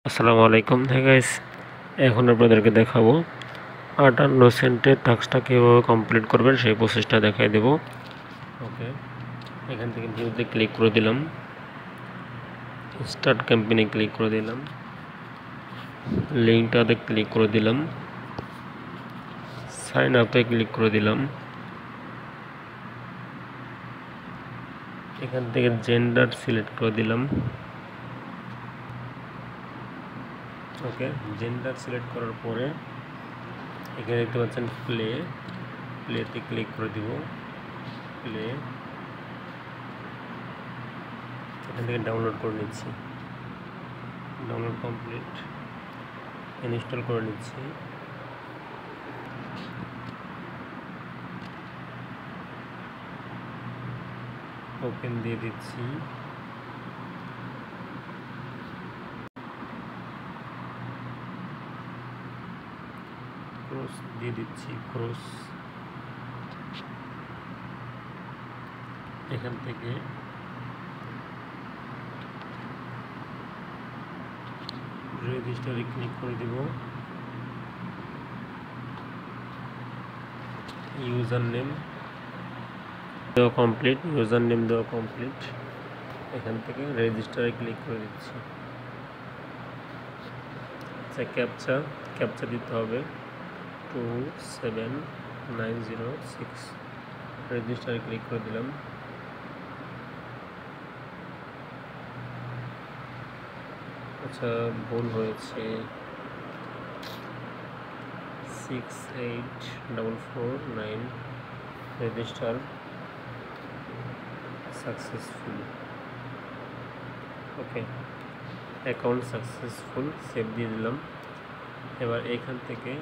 আসসালামু আলাইকুম। হ্যাঁ গাইস, এখন আপনাদেরকে দেখাবো 58 সেন্টের টাস্কটা কীভাবে কমপ্লিট করবেন সেই প্রসেসটা দেখাই দেব। ওকে, এখান থেকে ভিউতে ক্লিক করে দিলাম, স্টার্ট ক্যাম্পেইনে ক্লিক করে দিলাম, লিঙ্কটাতে ক্লিক করে দিলাম, সাইন আপে ক্লিক করে দিলাম। এখান থেকে জেন্ডার সিলেক্ট করে দিলাম। ওকে, জেন্ডার সিলেক্ট করার পরে এখানে দেখতে পাচ্ছেন প্লেতে ক্লিক করে দিব। প্লে এখান থেকে ডাউনলোড করে নিচ্ছি। ডাউনলোড কমপ্লিট, ইনস্টল করে নিচ্ছি। ওপেন দিয়ে দিচ্ছি। ক্রস দিয়ে দিচ্ছি, ক্রস। এখান থেকে রেজিস্টারে ক্লিক করে দিব। ইউজার নেম দেওয়া কমপ্লিট, ইউজার নেম দেওয়া কমপ্লিট। এখান থেকে রেজিস্টারে ক্লিক করে দিচ্ছি। আচ্ছা, ক্যাপচা দিতে হবে 27906। রেজিস্টারে ক্লিক করে দিলাম। আচ্ছা, ভুল হয়েছে, 68449। Register successful. Okay, account successful, save দিয়ে দিলাম। এবার এখান থেকে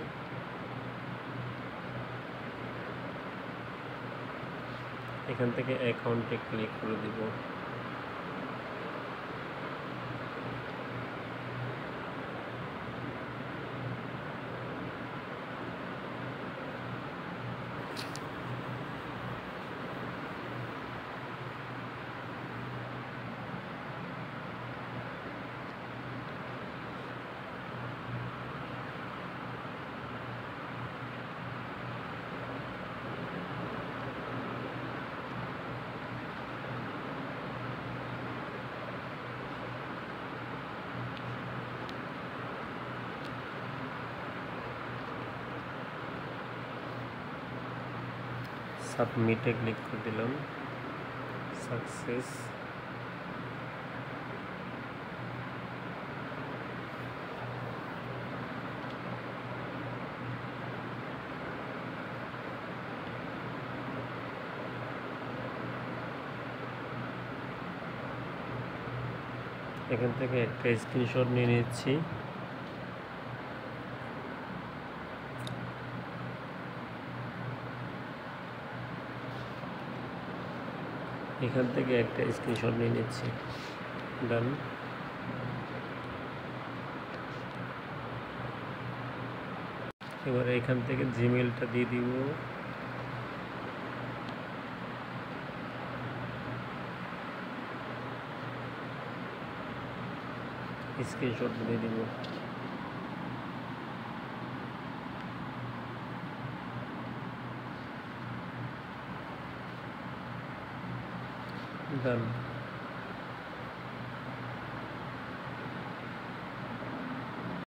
অ্যাকাউন্টে ক্লিক করে দিব। সাবমিটে ক্লিক করে দিলাম। সাকসেস। এখান থেকে একটা স্ক্রিনশট নিয়ে নিচ্ছি। ডান। এবার এখান থেকে জিমেলটা দিয়ে দিব। স্ক্রিনশট দিয়ে দিব। ডান।